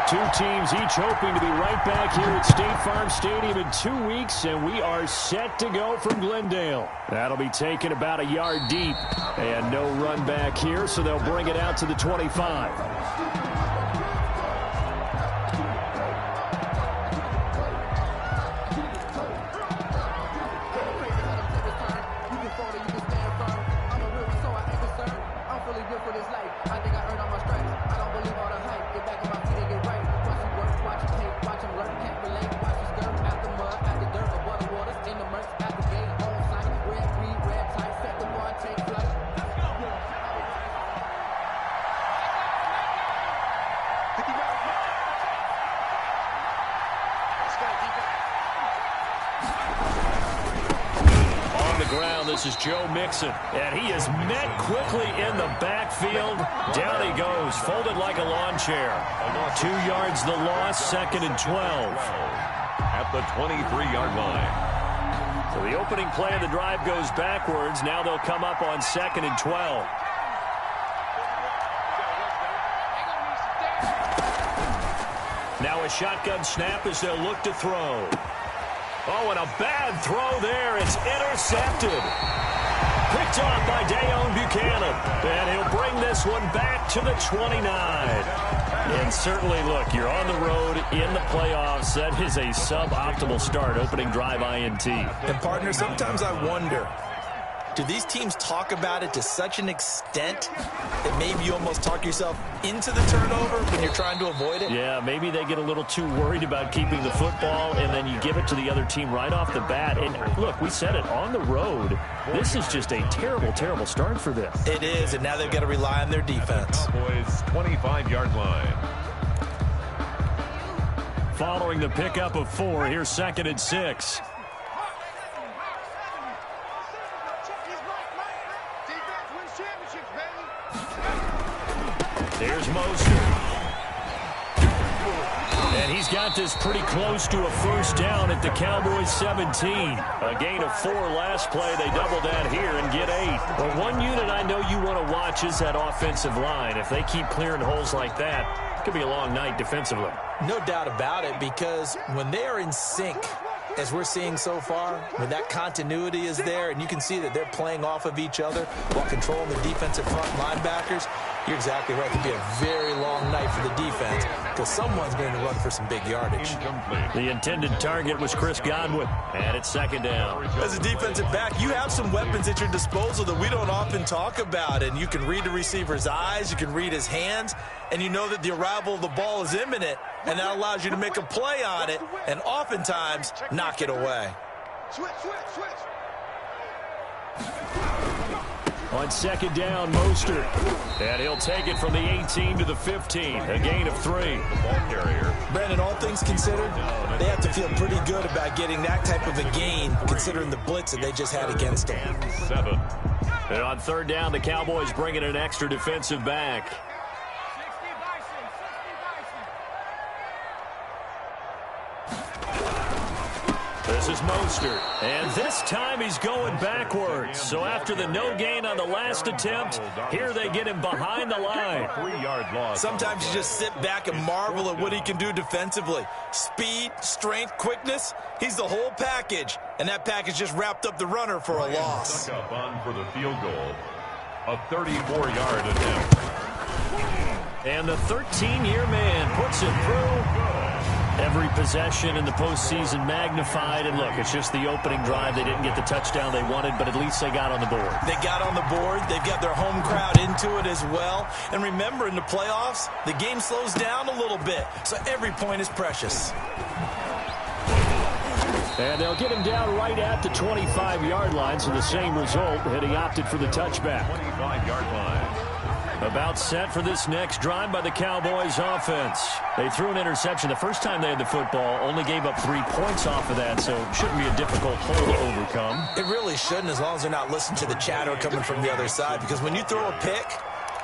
Two teams each hoping to be right back here at State Farm Stadium in 2 weeks, and we are set to go from Glendale. That'll be taken about a yard deep, and no run back here, so they'll bring it out to the 25. This is Joe Mixon, and he is met quickly in the backfield. Down he goes, folded like a lawn chair. 2 yards the loss, 2nd and 12. At the 23-yard line. So the opening play of the drive goes backwards. Now they'll come up on 2nd and 12. Now a shotgun snap as they'll look to throw. Oh, and a bad throw there. It's intercepted. Picked off by Dayon Buchanan. And he'll bring this one back to the 29. And certainly, look, you're on the road in the playoffs. That is a suboptimal start, opening drive INT. And, partner, sometimes I wonder, do these teams talk about it to such an extent that maybe you almost talk yourself into the turnover when you're trying to avoid it? Yeah, maybe they get a little too worried about keeping the football, and then you give it to the other team right off the bat. And look, we said it, on the road, this is just a terrible, terrible start for them. It is, and now they've got to rely on their defense. Cowboys 25-yard line. Following the pickup of 4, here's 2nd and 6. There's Mostert. And he's got this pretty close to a first down at the Cowboys 17. A gain of 4 last play. They double that here and get 8. Well, one unit I know you want to watch is that offensive line. If they keep clearing holes like that, it could be a long night defensively. No doubt about it, because when they are in sync, as we're seeing so far, when that continuity is there and you can see that they're playing off of each other while controlling the defensive front linebackers, you're exactly right. It could be a very long night for the defense because someone's going to run for some big yardage. The intended target was Chris Godwin, and it's 2nd down. As a defensive back, you have some weapons at your disposal that we don't often talk about, and you can read the receiver's eyes, you can read his hands, and you know that the arrival of the ball is imminent, and that allows you to make a play on it and oftentimes knock it away. Switch. On 2nd down, Mostert. And he'll take it from the 18 to the 15. A gain of 3. Ball carrier. Brandon, all things considered, they have to feel pretty good about getting that type of a gain considering the blitz that they just had against them. 7. And on 3rd down, the Cowboys bring in an extra defensive back. This is Mostert, and this time he's going backwards. So after the no gain on the last attempt, here they get him behind the line. 3-yard loss. Sometimes you just sit back and marvel at what he can do defensively. Speed, strength, quickness, he's the whole package. And that package just wrapped up the runner for a loss. Stuck up on for the field goal. A 34-yard attempt. And the 13-year man puts it through. Every possession in the postseason magnified. And look, it's just the opening drive. They didn't get the touchdown they wanted, but at least they got on the board. They got on the board. They've got their home crowd into it as well. And remember, in the playoffs, the game slows down a little bit. So every point is precious. And they'll get him down right at the 25-yard line. So the same result, and he opted for the touchback. 25-yard line. About set for this next drive by the Cowboys offense. They threw an interception the first time they had the football, only gave up 3 points off of that, so it shouldn't be a difficult hole to overcome. It really shouldn't, as long as they're not listening to the chatter coming from the other side, because when you throw a pick,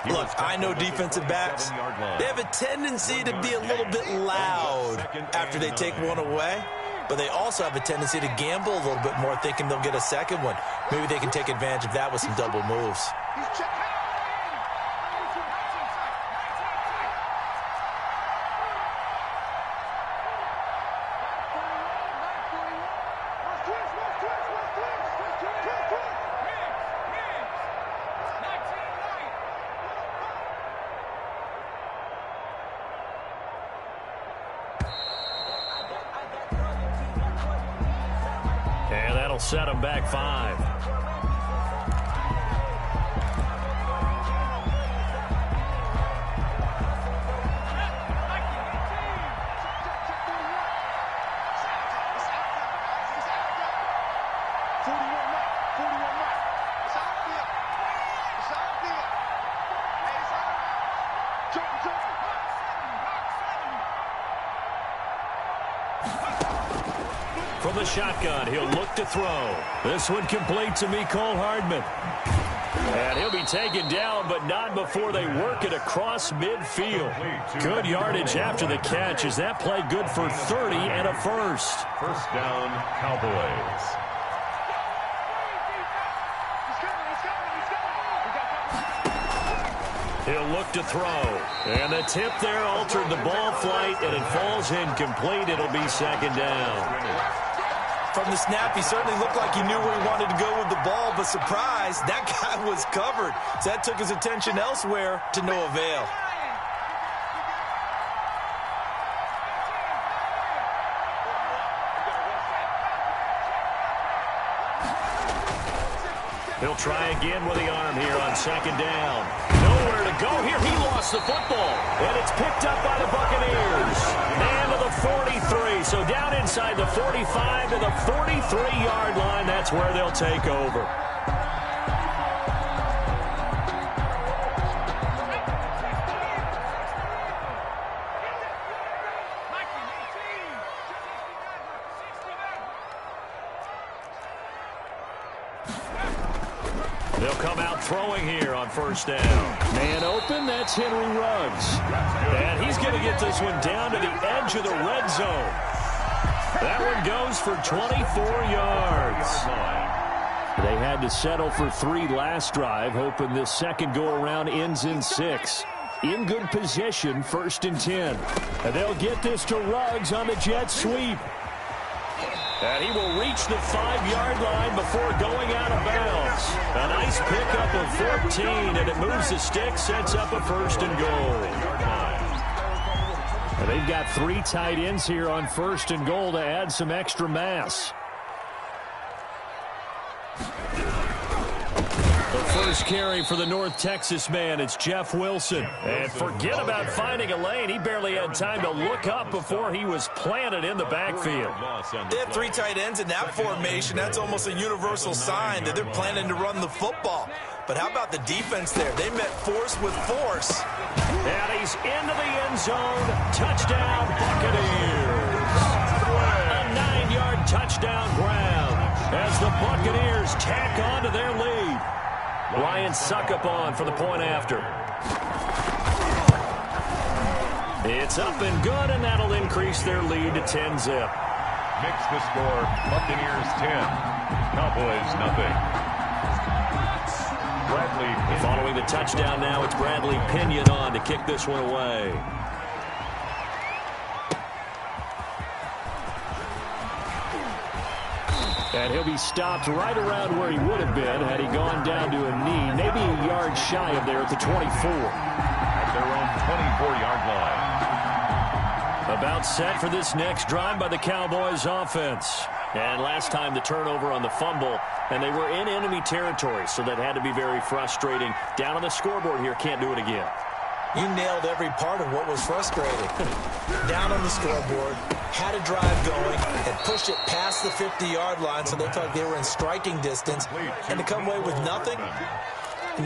look, I know defensive backs, they have a tendency to be a little bit loud after they take one away, but they also have a tendency to gamble a little bit more, thinking they'll get a second one. Maybe they can take advantage of that with some double moves. That'll set them back 5. From the shotgun, he'll look to throw. This one complete to Mecole Hardman. And he'll be taken down, but not before they work it across midfield. Good yardage after the catch. Is that play good for 30 and a first? First down, Cowboys. He'll look to throw. And the tip there altered the ball flight, and it falls incomplete. It'll be second down. From the snap, he certainly looked like he knew where he wanted to go with the ball, but surprise, that guy was covered. So that took his attention elsewhere to no avail. He'll try again with the arm here on second down. Nowhere to go here. He lost the football. And it's picked up by the Buccaneers. Man to the 43. So down inside the 45 to the 43-yard line. That's where they'll take over. They'll come out throwing here on first down. Man open, that's Henry Ruggs. And he's going to get this one down to the edge of the red zone. That one goes for 24 yards. They had to settle for 3 last drive, hoping this second go-around ends in 6. In good position, 1st and 10. And they'll get this to Ruggs on the jet sweep. And he will reach the 5-yard line before going out of bounds. A nice pickup of 14, and it moves the stick, sets up a 1st and goal. And they've got 3 tight ends here on 1st and goal to add some extra mass. The first carry for the North Texas man, it's Jeff Wilson. And forget about finding a lane. He barely had time to look up before he was planted in the backfield. They have 3 tight ends in that formation. That's almost a universal sign that they're planning to run the football. But how about the defense there? They met force with force. And he's into the end zone. Touchdown, Buccaneers. A 9-yard touchdown grab as the Buccaneers tack on to their lead. Ryan Suckup on for the point after. It's up and good, and that'll increase their lead to 10-zip. Makes the score Buccaneers 10, Cowboys nothing. Bradley. Following the touchdown now, it's Bradley Pinion on to kick this one away. And he'll be stopped right around where he would have been had he gone down to a knee, maybe a yard shy of there at the 24. At their own 24-yard line. About set for this next drive by the Cowboys offense. And last time the turnover on the fumble, and they were in enemy territory, so that had to be very frustrating. Down on the scoreboard here, can't do it again. You nailed every part of what was frustrating. Down on the scoreboard, had a drive going, and pushed it past the 50-yard line, so they felt they were in striking distance. And to come away with nothing,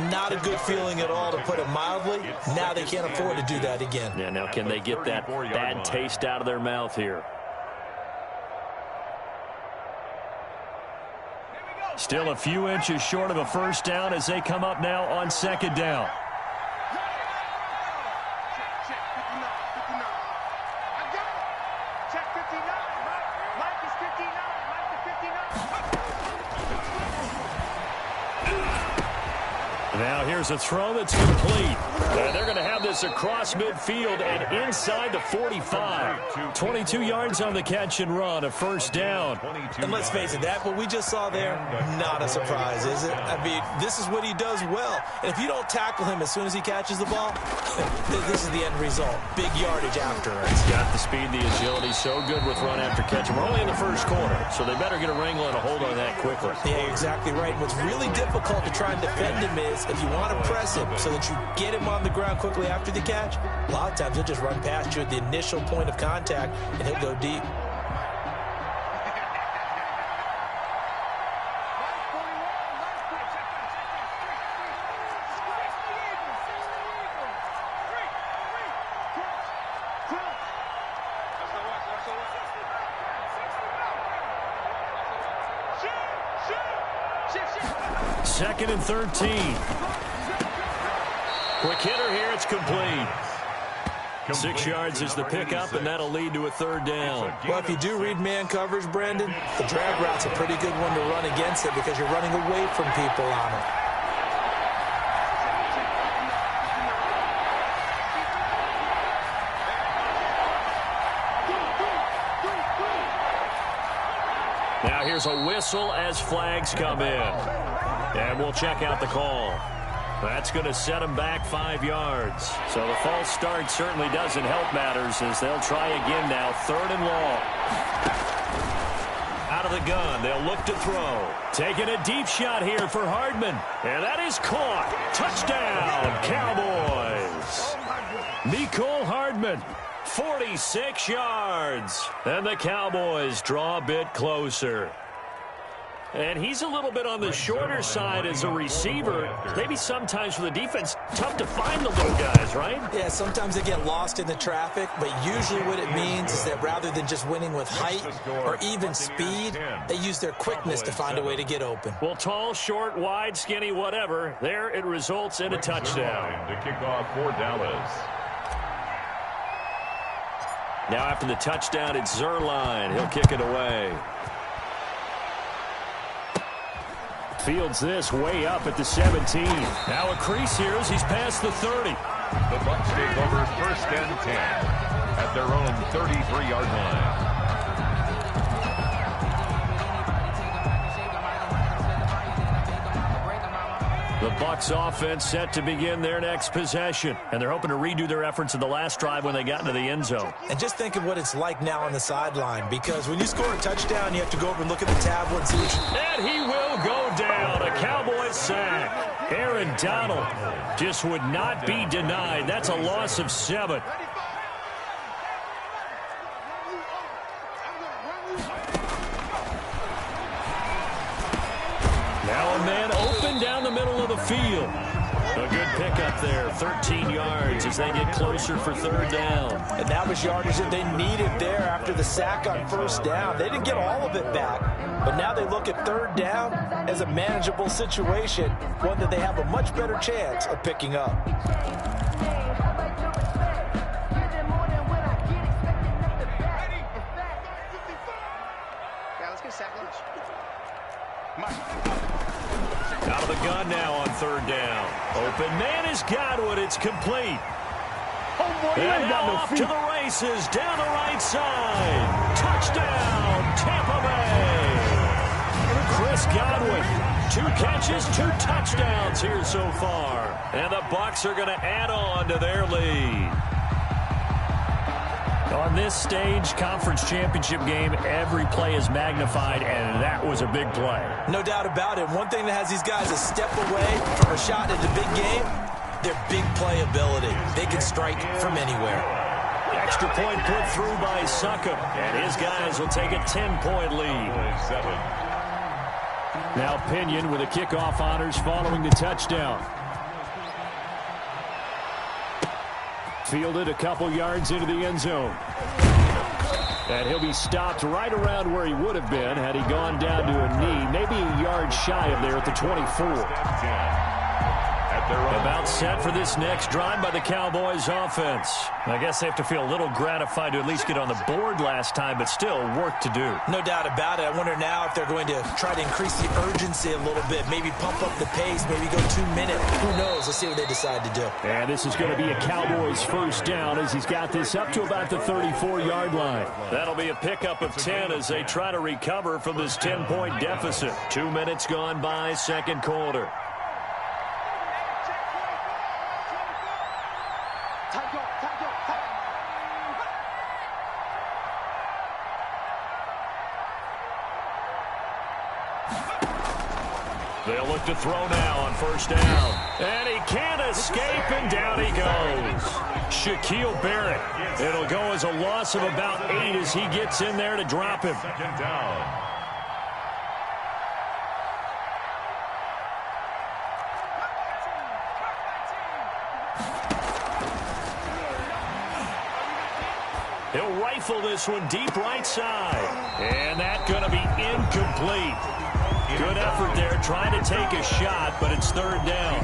not a good feeling at all, to put it mildly. Now they can't afford to do that again. Yeah, now can they get that bad taste out of their mouth here? Still a few inches short of a first down as they come up now on second down. Now here's a throw that's complete. And they're going to have this across midfield and inside the 45. 22 yards on the catch and run, a first down. And let's face it, that what we just saw there, not a surprise, is it? I mean, this is what he does well. And if you don't tackle him as soon as he catches the ball, this is the end result. Big yardage afterwards. He's got the speed, the agility, so good with run after catch. We're only in the first quarter, so they better get a wrangle and a hold on that quickly. Yeah, you're exactly right. And what's really difficult to try and defend him is if you want to press him so that you get him on the ground quickly after the catch, a lot of times he'll just run past you at the initial point of contact, and he'll go deep. Second and 13. Quick hitter here. It's complete. 6 yards is the pickup, and that'll lead to a third down. Well, if you do read man coverage, Brandon, the drag route's a pretty good one to run against it because you're running away from people on it. Now here's a whistle as flags come in. And we'll check out the call. That's going to set them back 5 yards. So the false start certainly doesn't help matters as they'll try again now. Third and long. Out of the gun, they'll look to throw. Taking a deep shot here for Hardman. And that is caught. Touchdown, Cowboys. Mecole Hardman. 46 yards. And the Cowboys draw a bit closer. And he's a little bit on the shorter side as a receiver. Maybe sometimes for the defense, tough to find the little guys, right? Yeah, sometimes they get lost in the traffic, but usually what it means is that rather than just winning with height or even speed, they use their quickness to find a way to get open. Well, tall, short, wide, skinny, whatever, there it results in a touchdown. To kick off for Dallas. Now after the touchdown, it's Zerline. He'll kick it away. Fields this way up at the 17. Now a crease here as he's past the 30. The Bucs take over first and 10 at their own 33-yard line. The Bucs offense set to begin their next possession. And they're hoping to redo their efforts in the last drive when they got into the end zone. And just think of what it's like now on the sideline, because when you score a touchdown, you have to go over and look at the tablet and see what you... And he will go down. A Cowboys sack. Aaron Donald just would not be denied. That's a loss of 7. Now a man open down the middle of the field. A good pickup there, 13 yards as they get closer for third down. And that was yardage that they needed there after the sack on first down. They didn't get all of it back, but now they look at third down as a manageable situation, one that they have a much better chance of picking up. Out of the gun now on third down. Open man is Godwin. It's complete. Oh, boy, and now off to the races down the right side. Touchdown, Tampa Bay. Chris Godwin, 2 catches, 2 touchdowns here so far. And the Bucs are going to add on to their lead. On this stage, conference championship game, every play is magnified, and that was a big play. No doubt about it. One thing that has these guys a step away from a shot at the big game, their big play ability. They can strike from anywhere. Extra point put through by Succop, and his guys will take a 10-point lead. Now Pinion with the kickoff honors following the touchdown. Fielded a couple yards into the end zone. And he'll be stopped right around where he would have been had he gone down to a knee, maybe a yard shy of there at the 24. At About set for this next drive by the Cowboys offense. I guess they have to feel a little gratified to at least get on the board last time, but still work to do. No doubt about it. I wonder now if they're going to try to increase the urgency a little bit, maybe pump up the pace, maybe go 2 minutes. Who knows? Let's see what they decide to do. And this is going to be a Cowboys first down as he's got this up to about the 34-yard line. That'll be a pickup of 10 as they try to recover from this 10-point deficit. 2 minutes gone by, second quarter. They'll look to throw now on first down. And he can't escape, and down he goes. Shaquille Barrett. It'll go as a loss of about 8 as he gets in there to drop him. Second down. He'll rifle this one deep right side. And that's going to be incomplete. Good effort there, trying to take a shot, but it's third down.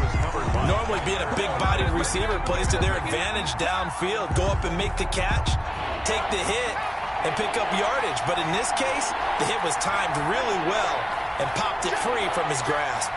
Normally being a big-bodied receiver plays to their advantage downfield. Go up and make the catch, take the hit, and pick up yardage. But in this case, the hit was timed really well and popped it free from his grasp.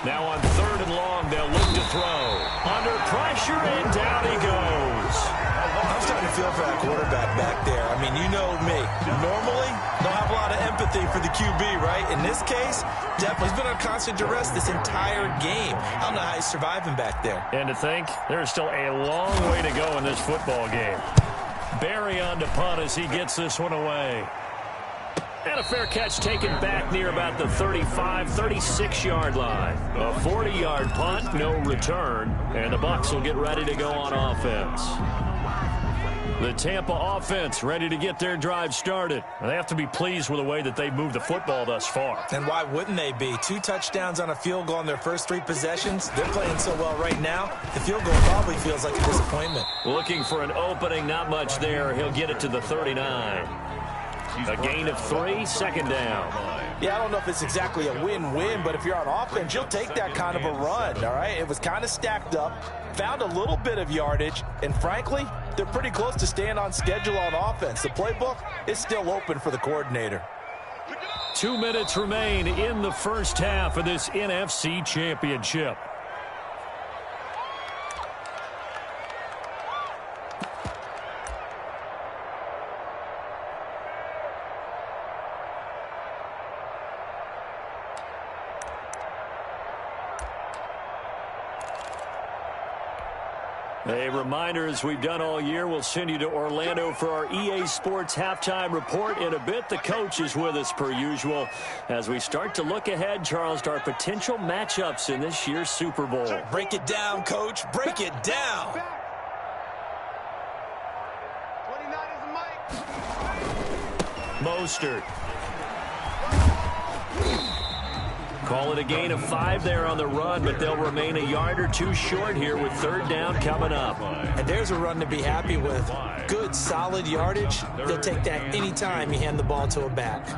Now on third and long, they'll look to throw. Under pressure, and down he goes. I'm starting to feel for that quarterback back there. I mean, you know me. Normally, don't have a lot of empathy for the QB, right? In this case, definitely he's been on constant duress this entire game. I don't know how he's surviving back there. And to think, there's still a long way to go in this football game. Barry on to punt as he gets this one away. And a fair catch taken back near about the 35, 36-yard line. A 40-yard punt, no return, and the Bucs will get ready to go on offense. The Tampa offense ready to get their drive started. They have to be pleased with the way that they've moved the football thus far. And why wouldn't they be? 2 touchdowns on a field goal in their first 3 possessions. They're playing so well right now, the field goal probably feels like a disappointment. Looking for an opening, not much there. He'll get it to the 39. A gain of 3, second down. Yeah, I don't know if it's exactly a win-win, but if you're on offense, you'll take that kind of a run, all right? It was kind of stacked up, found a little bit of yardage, and frankly, they're pretty close to staying on schedule on offense. The playbook is still open for the coordinator. 2 minutes remain in the first half of this NFC Championship. A reminder, as we've done all year, we'll send you to Orlando for our EA Sports halftime report. In a bit, the coach is with us per usual as we start to look ahead, Charles, to our potential matchups in this year's Super Bowl. Break it down, Coach. Break it down. 29 is the mic. Mostert. Call it a gain of 5 there on the run, but they'll remain a yard or 2 short here with third down coming up. And there's a run to be happy with. Good, solid yardage. They'll take that anytime you hand the ball to a back.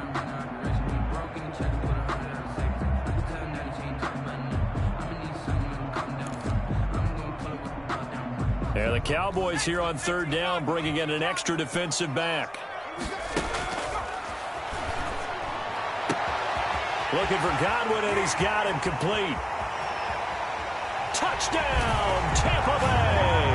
And the Cowboys here on third down, bringing in an extra defensive back. Looking for Godwin, and he's got him complete. Touchdown, Tampa Bay!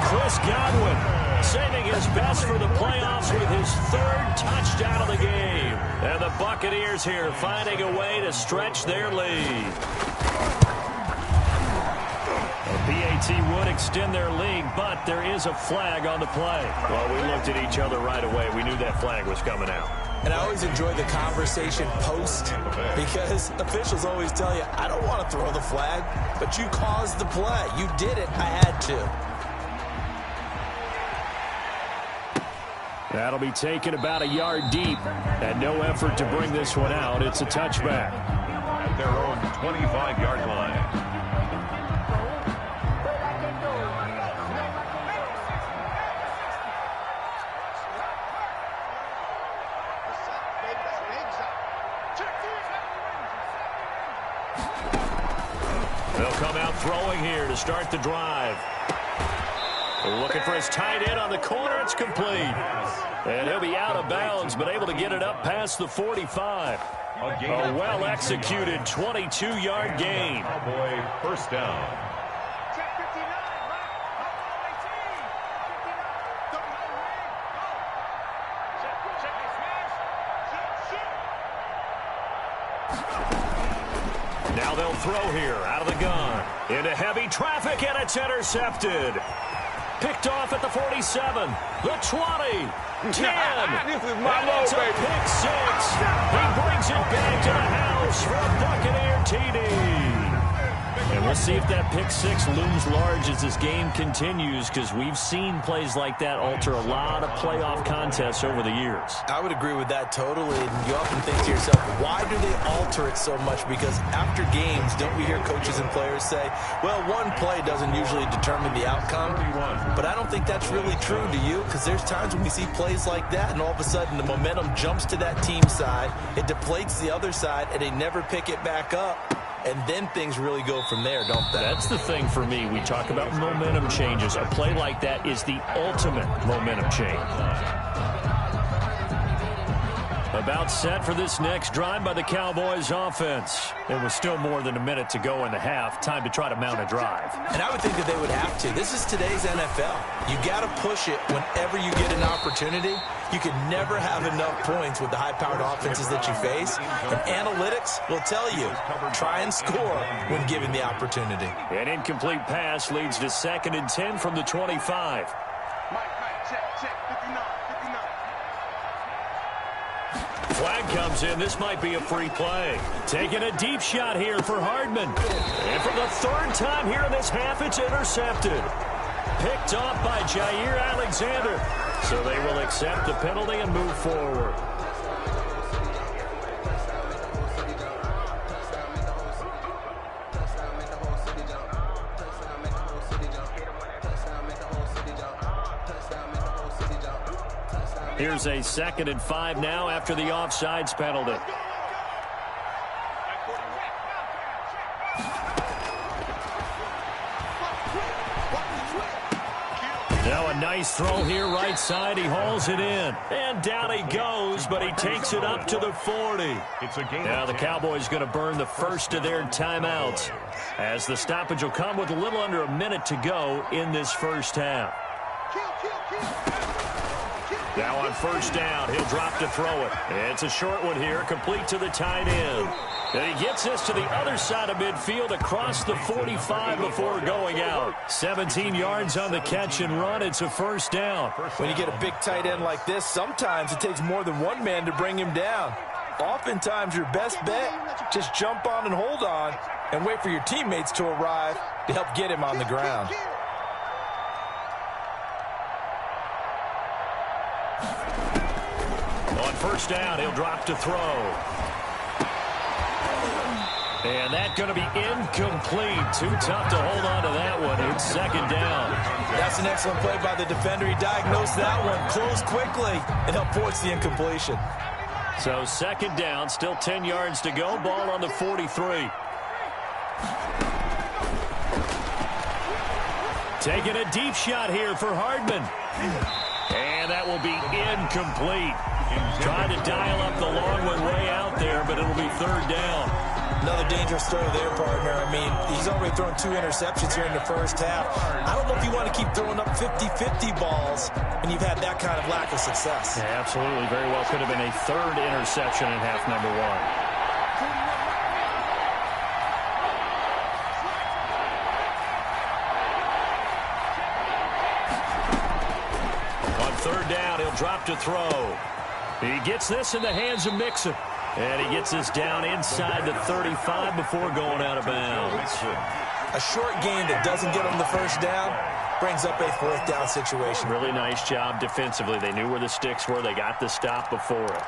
Chris Godwin saving his best for the playoffs with his 3rd touchdown of the game. And the Buccaneers here finding a way to stretch their lead. The PAT would extend their lead, but there is a flag on the play. Well, we looked at each other right away. We knew that flag was coming out. And I always enjoy the conversation post because officials always tell you, I don't want to throw the flag, but you caused the play. You did it. I had to. That'll be taken about a yard deep, and no effort to bring this one out. It's a touchback. At their own 25-yard line. They'll come out throwing here to start the drive. Looking for his tight end on the corner. It's complete. And he'll be out of bounds, but able to get it up past the 45. A well-executed 22-yard gain. Cowboy first down. Now they'll throw here out of the gun. Into heavy traffic, and it's intercepted. Picked off at the 47, the 20, 10, and it's a pick six. He brings it back to the house for a Buccaneer TD. And we'll see if that pick six looms large as this game continues, because we've seen plays like that alter a lot of playoff contests over the years. I would agree with that totally. And you often think to yourself, why do they alter it so much? Because after games, don't we hear coaches and players say, well, one play doesn't usually determine the outcome. But I don't think that's really true, do you? Because there's times when we see plays like that, and all of a sudden the momentum jumps to that team side, it deflates the other side, and they never pick it back up. And then things really go from there, don't they? That's the thing for me. We talk about momentum changes. A play like that is the ultimate momentum change. About set for this next drive by the Cowboys offense. And with still more than a minute to go in the half, time to try to mount a drive. And I would think that they would have to. This is today's NFL. You got to push it whenever you get an opportunity. You can never have enough points with the high-powered offenses that you face. And analytics will tell you, try and score when given the opportunity. An incomplete pass leads to 2nd and 10 from the 25. Check, 59. Flag comes in. This might be a free play. Taking a deep shot here for Hardman. And for the third time here in this half, it's intercepted. Picked off by Jair Alexander. So they will accept the penalty and move forward. Here's a 2nd and 5 now after the offsides penalty. Now a nice throw here right side. He hauls it in. And down he goes, but he takes it up to the 40. Now the Cowboys going to burn the first of their timeouts, as the stoppage will come with a little under a minute to go in this first half. Now on first down, he'll drop to throw it. It's a short one here, complete to the tight end. And he gets this to the other side of midfield across the 45 before going out. 17 yards on the catch and run. It's a first down. When you get a big tight end like this, sometimes it takes more than one man to bring him down. Oftentimes, your best bet, just jump on and hold on and wait for your teammates to arrive to help get him on the ground. On first down, he'll drop to throw. And that's going to be incomplete. Too tough to hold on to that one. It's 2nd down. That's an excellent play by the defender. He diagnosed that one, closed quickly, and helped force the incompletion. So 2nd down, still 10 yards to go. Ball on the 43. Taking a deep shot here for Hardman. And that will be incomplete. Trying to dial up the long one way out there, but it'll be 3rd down. Another dangerous throw there, partner. I mean, he's already thrown 2 interceptions here in the first half. I don't know if you want to keep throwing up 50-50 balls when you've had that kind of lack of success. Yeah, absolutely. Very well could have been a 3rd interception in half number 1. Drop to throw. He gets this in the hands of Mixon. And he gets this down inside the 35 before going out of bounds. A short gain that doesn't get him the first down, brings up a 4th down situation. Really nice job defensively. They knew where the sticks were. They got the stop before it.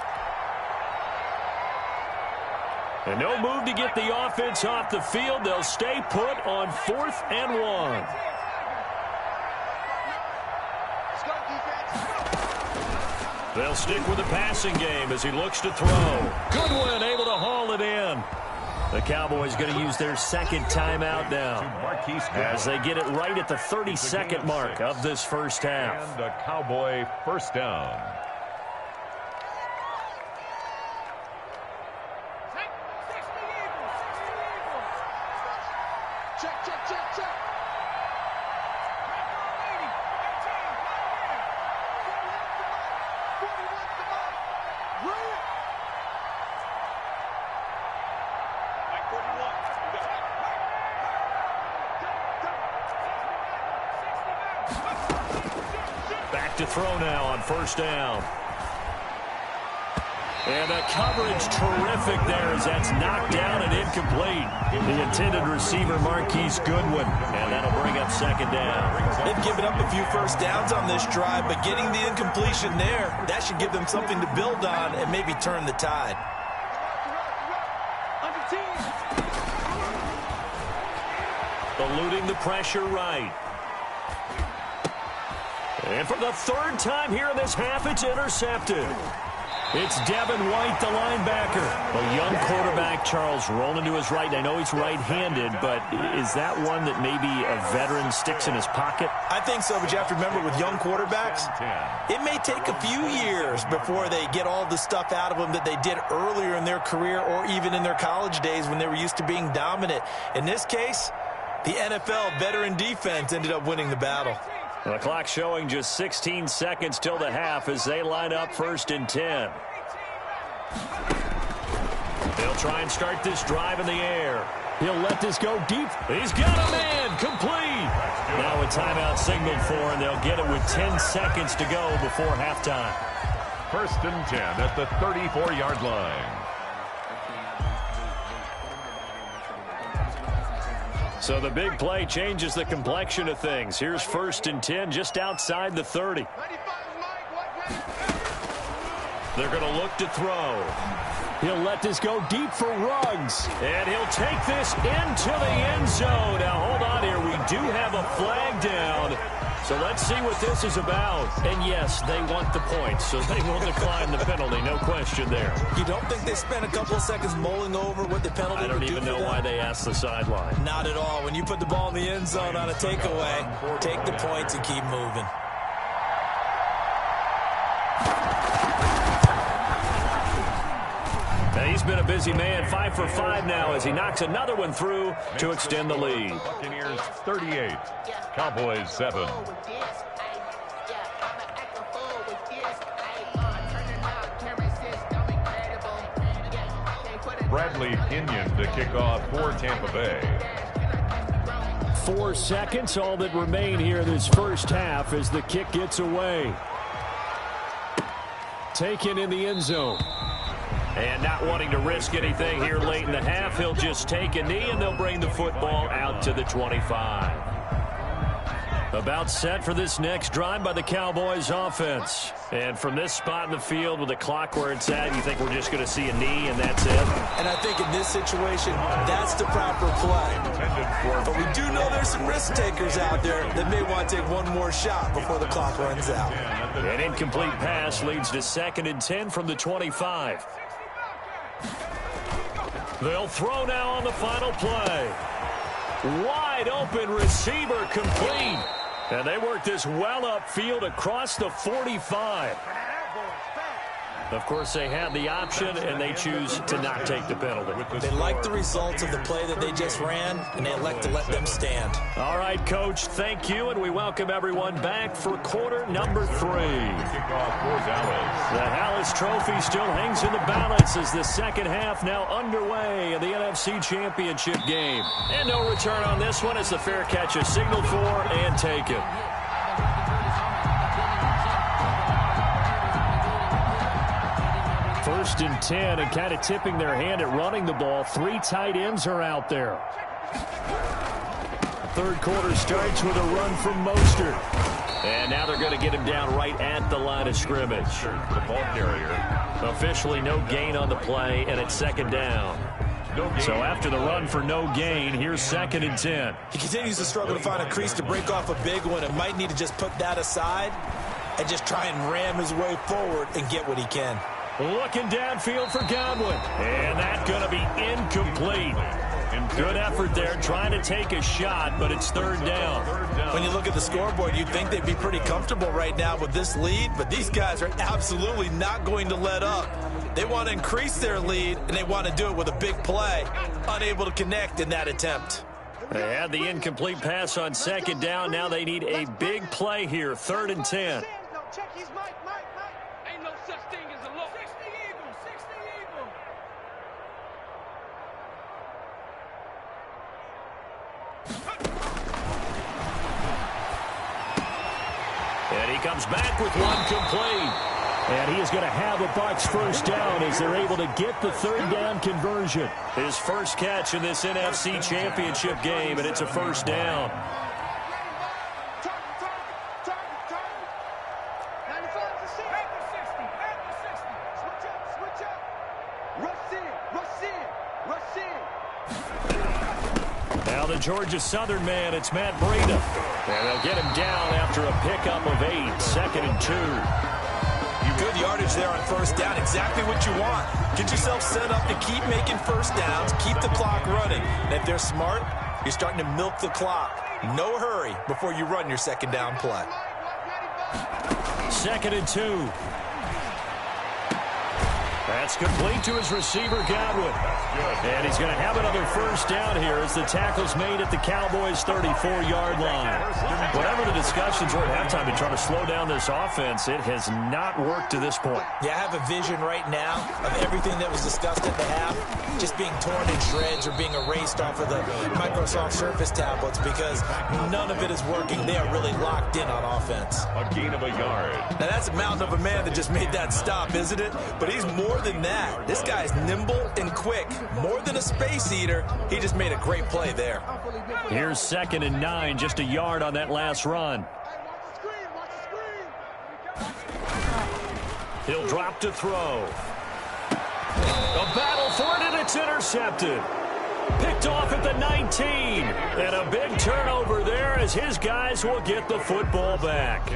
And no move to get the offense off the field. They'll stay put on 4th and 1. They'll stick with the passing game as he looks to throw. Goodwin able to haul it in. The Cowboys going to use their 2nd timeout now as they get it right at the 32nd mark of this first half. And a Cowboy first down. Back to throw now on first down. And the coverage terrific there as that's knocked down and incomplete. The intended receiver, Marquise Goodwin. And that'll bring up 2nd down. They've given up a few first downs on this drive, but getting the incompletion there, that should give them something to build on and maybe turn the tide. Eluding the pressure right. And for the 3rd time here in this half, it's intercepted. It's Devin White, the linebacker. A young quarterback, Charles, rolling to his right. I know he's right-handed, but is that one that maybe a veteran sticks in his pocket? I think so, but you have to remember with young quarterbacks, it may take a few years before they get all the stuff out of them that they did earlier in their career or even in their college days when they were used to being dominant. In this case, the NFL veteran defense ended up winning the battle. The clock showing just 16 seconds till the half as they line up 1st and 10. They'll try and start this drive in the air. He'll let this go deep. He's got a man complete. Now a timeout signaled for, and they'll get it with 10 seconds to go before halftime. 1st and 10 at the 34-yard line. So the big play changes the complexion of things. Here's 1st and 10 just outside the 30. They're going to look to throw. He'll let this go deep for Ruggs. And he'll take this into the end zone. Now, hold on here. We do have a flag down. So let's see what this is about. And, yes, they want the points, so they will decline the penalty. No question there. You don't think they spent a couple of seconds mulling over what the penalty would do? I don't even know why they asked the sideline. Not at all. When you put the ball in the end zone on a takeaway, take the points and keep moving. And he's been a busy man, 5 for 5 now as he knocks another one through to extend the lead. Buccaneers 38, Cowboys 7. Bradley Pinion to kick off for Tampa Bay. 4 seconds, all that remain here this first half as the kick gets away. Taken in the end zone. And not wanting to risk anything here late in the half, he'll just take a knee and they'll bring the football out to the 25. About set for this next drive by the Cowboys offense. And from this spot in the field with the clock where it's at, you think we're just going to see a knee and that's it? And I think in this situation, that's the proper play. But we do know there's some risk takers out there that may want to take one more shot before the clock runs out. An incomplete pass leads to 2nd and 10 from the 25. They'll throw now on the final play. Wide open receiver complete. And they work this well upfield across the 45. Of course, they had the option, and they choose to not take the penalty. They like the results of the play that they just ran, and they elect to let them stand. All right, Coach, thank you, and we welcome everyone back for quarter number 3. The Hallis Trophy still hangs in the balance as the second half now underway in the NFC Championship game. And no return on this one as the fair catch is signaled for and taken. First and 10, and kind of tipping their hand at running the ball. 3 tight ends are out there. third quarter starts with a run from Mostert. And now they're going to get him down right at the line of scrimmage. The ball carrier. Officially no gain on the play, and it's second down. So after the run for no gain, here's 2nd and 10. He continues to struggle to find a crease to break off a big one and might need to just put that aside and just try and ram his way forward and get what he can. Looking downfield for Godwin. And that's going to be incomplete. Good effort there, trying to take a shot, but it's third down. When you look at the scoreboard, you'd think they'd be pretty comfortable right now with this lead, but these guys are absolutely not going to let up. They want to increase their lead, and they want to do it with a big play. Unable to connect in that attempt. They had the incomplete pass on second down. Now they need a big play here, 3rd and 10. Ain't no such thing as a look. 60 Eagles, 60 Eagles. And he comes back with one complete. And he is going to have a Bucs first down as they're able to get the third down conversion. His first catch in this NFC Championship game, and it's a first down. Now the Georgia Southern man, it's Matt Breida. And they'll get him down after a pickup of 8, 2nd and 2. Good yardage there on first down. Exactly what you want. Get yourself set up to keep making first downs, keep the clock running. And if they're smart, you're starting to milk the clock. No hurry before you run your second down play. 2nd and 2. That's complete to his receiver, Godwin. And he's going to have another first down here as the tackle's made at the Cowboys' 34-yard line. Whatever the discussions were at halftime to try to slow down this offense, it has not worked to this point. Yeah, I have a vision right now of everything that was discussed at the half just being torn in shreds or being erased off of the Microsoft Surface tablets because none of it is working. They are really locked in on offense. A gain of a yard. Now, that's a mountain of a man that just made that stop, isn't it? But he's more than that. This guy's nimble and quick. More than a space eater, he just made a great play there. Here's 2nd and 9, just a yard on that last run. He'll drop to throw. A battle for it, and it's intercepted. Picked off at the 19. And a big turnover there as his guys will get the football back.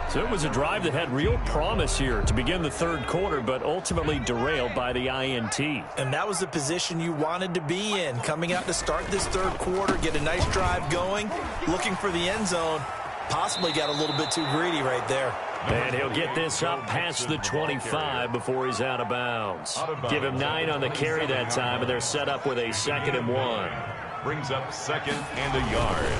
So it was a drive that had real promise here to begin the third quarter, but ultimately derailed by the INT. And that was the position you wanted to be in. Coming out to start this third quarter, get a nice drive going, looking for the end zone. Possibly got a little bit too greedy right there. And he'll get this up past the 25 before he's out of bounds. Give him 9 on the carry that time, and they're set up with a 2nd and 1. Brings up 2nd and a yard.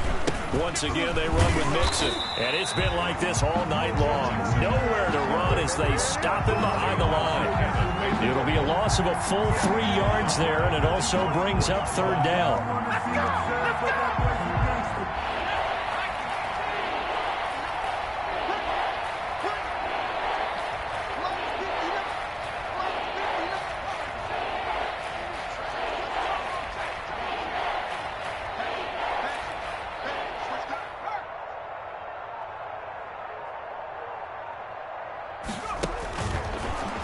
Once again, they run with Mixon. And it's been like this all night long. Nowhere to run as they stop him behind the line. It'll be a loss of a full 3 yards there, and it also brings up third down.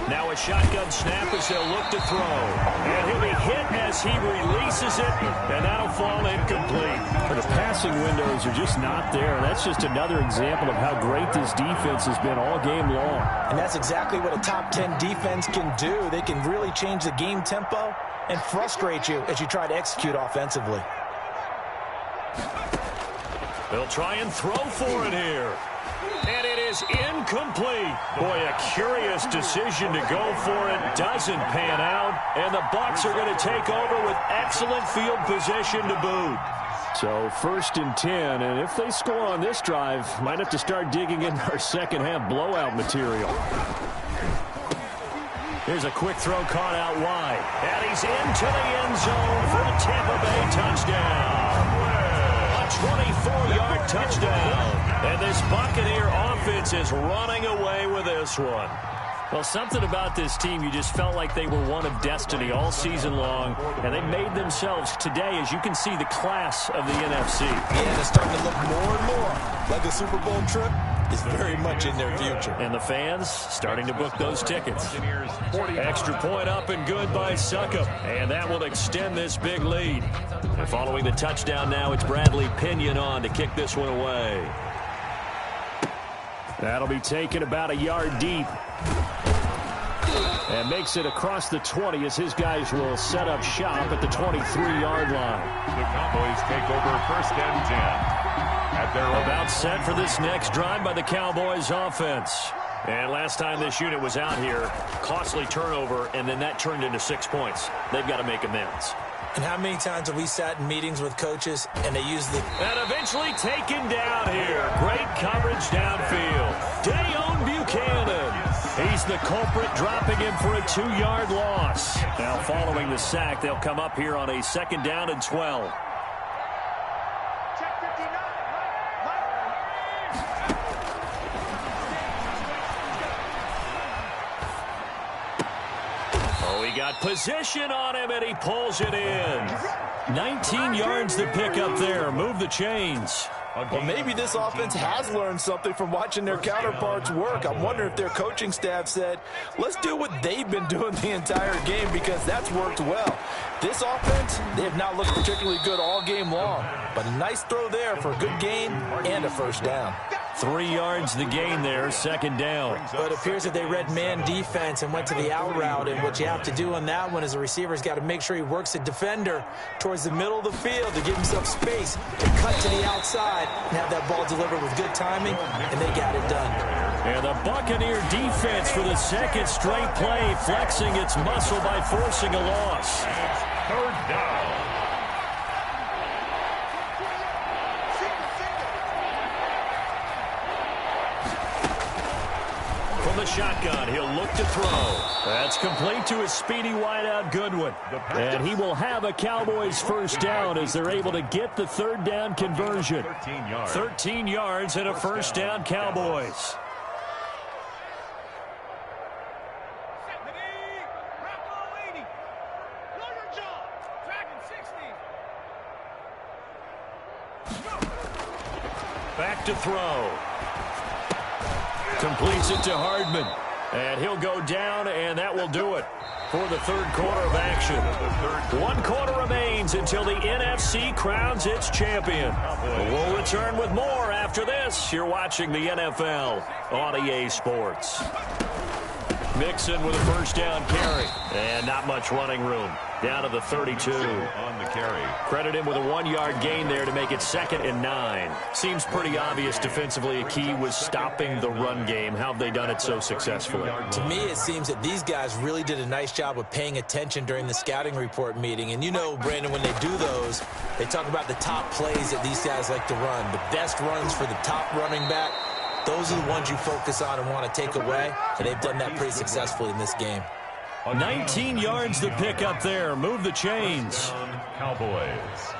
Now a shotgun snap as they'll look to throw. And he'll be hit as he releases it, and that'll fall incomplete. The passing windows are just not there. That's just another example of how great this defense has been all game long. And that's exactly what a top 10 defense can do. They can really change the game tempo and frustrate you as you try to execute offensively. They'll try and throw for it here. And it is incomplete. Boy, a curious decision to go for it. Doesn't pan out. And the Bucs are going to take over with excellent field position to boot. So 1st and 10. And if they score on this drive, might have to start digging into our second half blowout material. Here's a quick throw caught out wide. And he's into the end zone for a Tampa Bay touchdown. 24-yard touchdown. And this Buccaneer offense is running away with this one. Well, something about this team, you just felt like they were one of destiny all season long, and they made themselves today, as you can see, the class of the NFC. Yeah, it's starting to look more and more like a Super Bowl trip is very much in their future. And the fans starting to book those tickets. Extra point up and good by Succop, and that will extend this big lead. And following the touchdown now, it's Bradley Pinion on to kick this one away. That'll be taken about a yard deep. And makes it across the 20 as his guys will set up shop at the 23-yard line. The Cowboys take over 1st and 10. At their about set for this next drive by the Cowboys offense. And last time this unit was out here, costly turnover, and then that turned into 6 points. They've got to make amends. And how many times have we sat in meetings with coaches and they use the... And eventually taken down here. Great coverage downfield. Dayon Buchanan. He's the culprit, dropping him for a 2-yard loss. Now following the sack, they'll come up here on a 2nd down and 12. Got position on him, and he pulls it in. 19 yards to pick up there. Move the chains. Well, maybe this offense has learned something from watching their counterparts work. I'm wondering if their coaching staff said, let's do what they've been doing the entire game, because that's worked well. This offense, they have not looked particularly good all game long. But a nice throw there for a good gain and a 1st down. 3 yards the gain there, 2nd down. But it appears that they read man defense and went to the out route, and what you have to do on that one is a receiver's got to make sure he works a defender towards the middle of the field to give himself space to cut to the outside and have that ball delivered with good timing, and they got it done. And the Buccaneer defense for the 2nd straight play, flexing its muscle by forcing a loss. 3rd down. From the shotgun, he'll look to throw. That's complete to his speedy wideout Goodwin. And he will have a Cowboys 1st down as they're able to get the 3rd down conversion. 13 yards and a 1st down Cowboys. Back to throw. Completes it to Hardman. And he'll go down, and that will do it for the 3rd quarter of action. 1 quarter remains until the NFC crowns its champion. We'll return with more after this. You're watching the NFL on EA Sports. Mixon with a 1st down carry. And not much running room. Down to the 32. On the carry. Credit him with a 1-yard gain there to make it 2nd and 9. Seems pretty obvious defensively a key was stopping the run game. How have they done it so successfully? To me, it seems that these guys really did a nice job of paying attention during the scouting report meeting. And you know, Brandon, when they do those, they talk about the top plays that these guys like to run. The best runs for the top running back. Those are the ones you focus on and want to take away, and they've done that pretty successfully in this game. 19 yards to pick up there. Move the chains. Cowboys.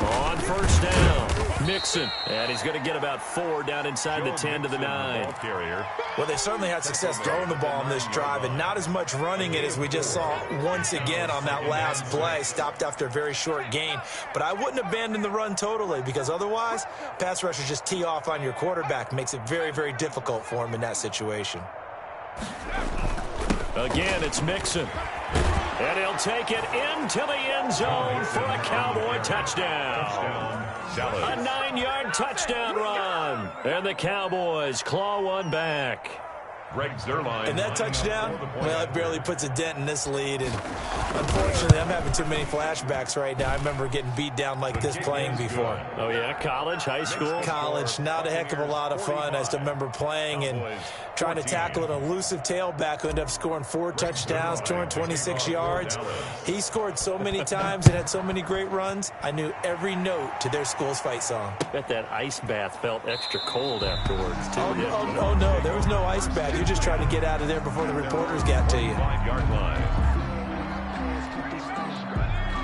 On 1st down, Mixon. And he's going to get about 4 down inside the 10 to the 9. Well, they certainly had success throwing the ball on this drive, and not as much running it as we just saw once again on that last play. Stopped after a very short gain. But I wouldn't abandon the run totally, because otherwise, pass rushers just tee off on your quarterback. Makes it very, very difficult for him in that situation. Again, it's Mixon. And he'll take it into the end zone for a Cowboy touchdown. A 9-yard touchdown run. And the Cowboys claw one back. Greg Zuerlein. And that touchdown, well, it barely puts a dent in this lead. And unfortunately, I'm having too many flashbacks right now. I remember getting beat down like this playing before. Oh, yeah? College, high school? College. Not a heck of a lot of fun. I still remember playing and trying to tackle an elusive tailback who ended up scoring 4 touchdowns, 226 yards. He scored so many times and had so many great runs, I knew every note to their school's fight song. Bet that ice bath felt extra cold afterwards, too. Oh, no, there was no ice bath. You just tried to get out of there before the reporters got to you. 5-yard line.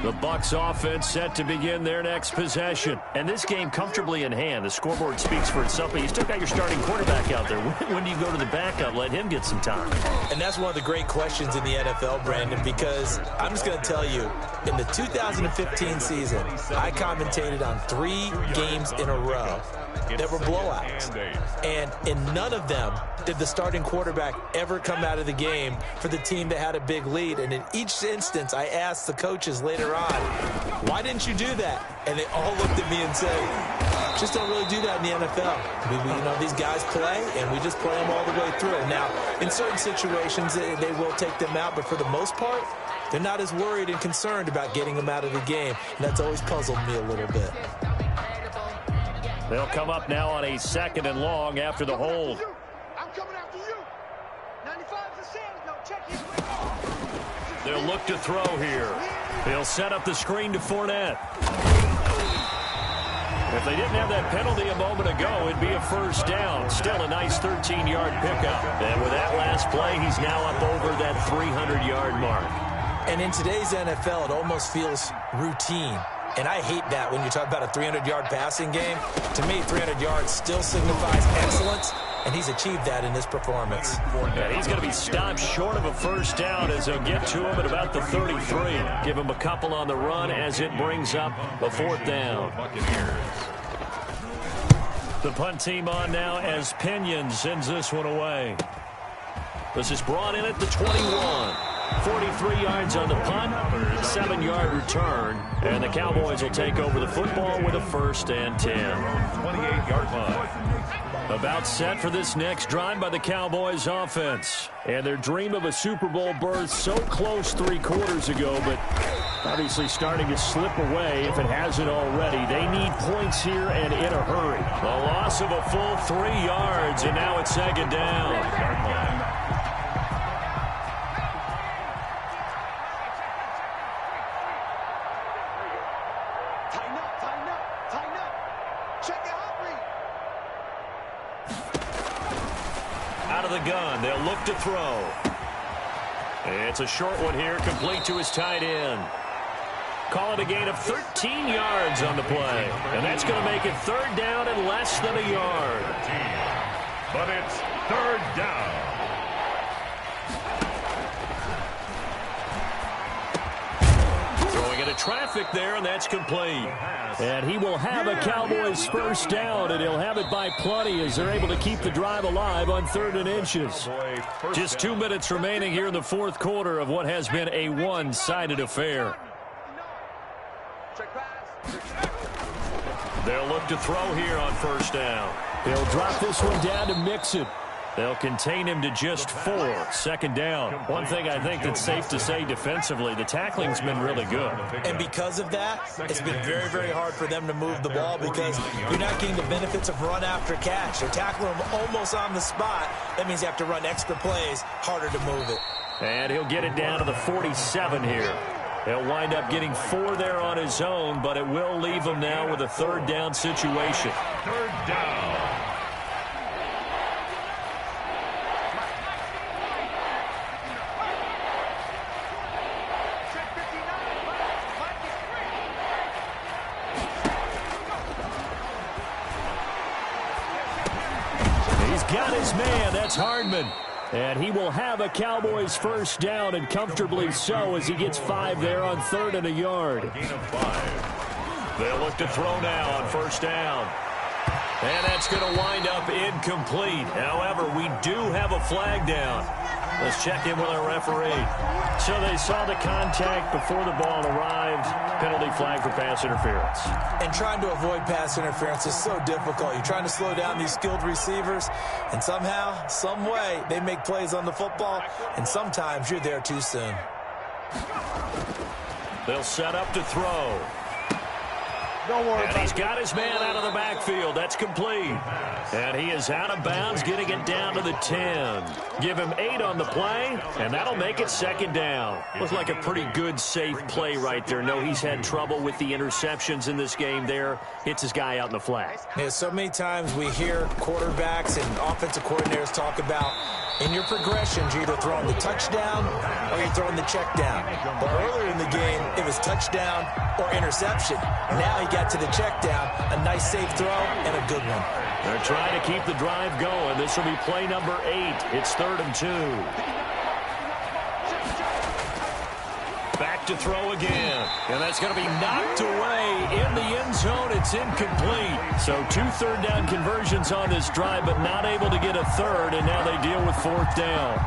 The Bucs offense set to begin their next possession. And this game comfortably in hand. The scoreboard speaks for itself, but you still got your starting quarterback out there. When do you go to the backup? Let him get some time. And that's one of the great questions in the NFL, Brandon, because I'm just going to tell you, in the 2015 season, I commentated on 3 games in a row that were blowouts. And in none of them did the starting quarterback ever come out of the game for the team that had a big lead. And in each instance, I asked the coaches later on, why didn't you do that? And they all looked at me and said, just don't really do that in the NFL. These guys play, and we just play them all the way through. Now, in certain situations, they will take them out, but for the most part, they're not as worried and concerned about getting them out of the game. And that's always puzzled me a little bit. They'll come up now on a 2nd and long after the hold. I'm coming after you. 95 to Sam. No, check his way. They'll look to throw here. They'll set up the screen to Fournette. If they didn't have that penalty a moment ago, it'd be a first down. Still a nice 13-yard pickup. And with that last play, he's now up over that 300-yard mark. And in today's NFL, it almost feels routine. And I hate that when you talk about a 300-yard passing game. To me, 300 yards still signifies excellence, and he's achieved that in this performance. And he's going to be stopped short of a first down as they'll get to him at about the 33. Give him a couple on the run as it brings up a 4th down. The punt team on now as Pinion sends this one away. This is brought in at the 21. 43 yards on the punt, 7-yard return, and the Cowboys will take over the football with a 1st and 10. 28-yard line. About set for this next drive by the Cowboys offense. And their dream of a Super Bowl berth so close 3 quarters ago, but obviously starting to slip away if it hasn't already. They need points here and in a hurry. A loss of a full 3 yards, and now it's 2nd down. Gun. They'll look to throw. It's a short one here, complete to his tight end. Call it a gain of 13 yards on the play. And that's going to make it 3rd down and less than a yard. But it's 3rd down. Throwing into traffic there, and that's complete. And he will have a Cowboys 1st down, and he'll have it by plenty as they're able to keep the drive alive on 3rd and inches. Just 2 minutes remaining here in the 4th quarter of what has been a one-sided affair. They'll look to throw here on 1st down. They'll drop this one down to Mixon. They'll contain him to just 4. 2nd down. One thing I think that's safe to say defensively, the tackling's been really good. And because of that, it's been very, very hard for them to move the ball because you're not getting the benefits of run after catch. They're tackling him almost on the spot. That means you have to run extra plays, harder to move it. And he'll get it down to the 47 here. He'll wind up getting 4 there on his own, but it will leave him now with a 3rd down situation. 3rd down. Got his man. That's Hardman. And he will have a Cowboys 1st down, and comfortably so as he gets 5 there on 3rd and a yard. Gain of 5. They'll look to throw now on 1st down. And that's going to wind up incomplete. However, we do have a flag down. Let's check in with our referee. So they saw the contact before the ball arrived. Penalty flag for pass interference. And trying to avoid pass interference is so difficult. You're trying to slow down these skilled receivers, and somehow, some way, they make plays on the football, and sometimes you're there too soon. They'll set up to throw. Don't worry about it. He's got his man out of the backfield. That's complete. And he is out of bounds, getting it down to the 10. Give him 8 on the play, and that'll make it 2nd down. Looks like a pretty good, safe play right there. No, he's had trouble with the interceptions in this game there. Hits his guy out in the flat. Yeah, so many times we hear quarterbacks and offensive coordinators talk about In your progressions, you're either throwing the touchdown or you're throwing the check down. But earlier in the game, it was touchdown or interception. Now he got to the check down, a nice safe throw, and a good one. They're trying to keep the drive going. This will be play number 8. It's 3rd and 2. Back to throw again. And that's going to be knocked away in the end zone. It's incomplete. So 2 third-down conversions on this drive, but not able to get a third, and now they deal with 4th down.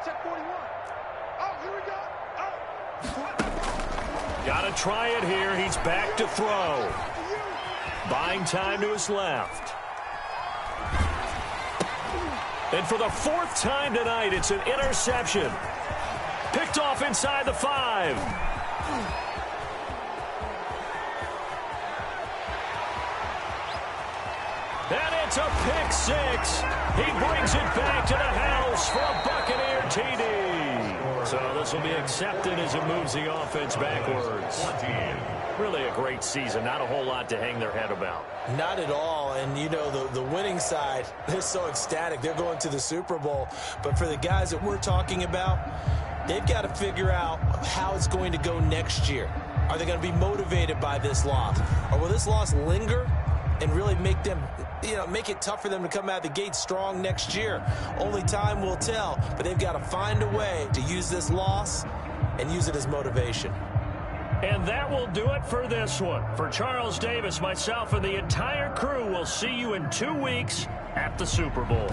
Check 41. Oh, here we go. Oh. Got to try it here. He's back to throw. Buying time to his left. And for the 4th time tonight, it's an interception. Picked off inside the 5. And it's a pick 6. He brings it back to the house for a Buccaneer TD. So this will be accepted as it moves the offense backwards. Really a great season. Not a whole lot to hang their head about. Not at all. And, you know, the winning side, they're so ecstatic. They're going to the Super Bowl. But for the guys that we're talking about, they've got to figure out how it's going to go next year. Are they going to be motivated by this loss? Or will this loss linger and really make them, make it tough for them to come out of the gate strong next year? Only time will tell, but they've got to find a way to use this loss and use it as motivation. And that will do it for this one. For Charles Davis, myself, and the entire crew, we'll see you in 2 weeks at the Super Bowl.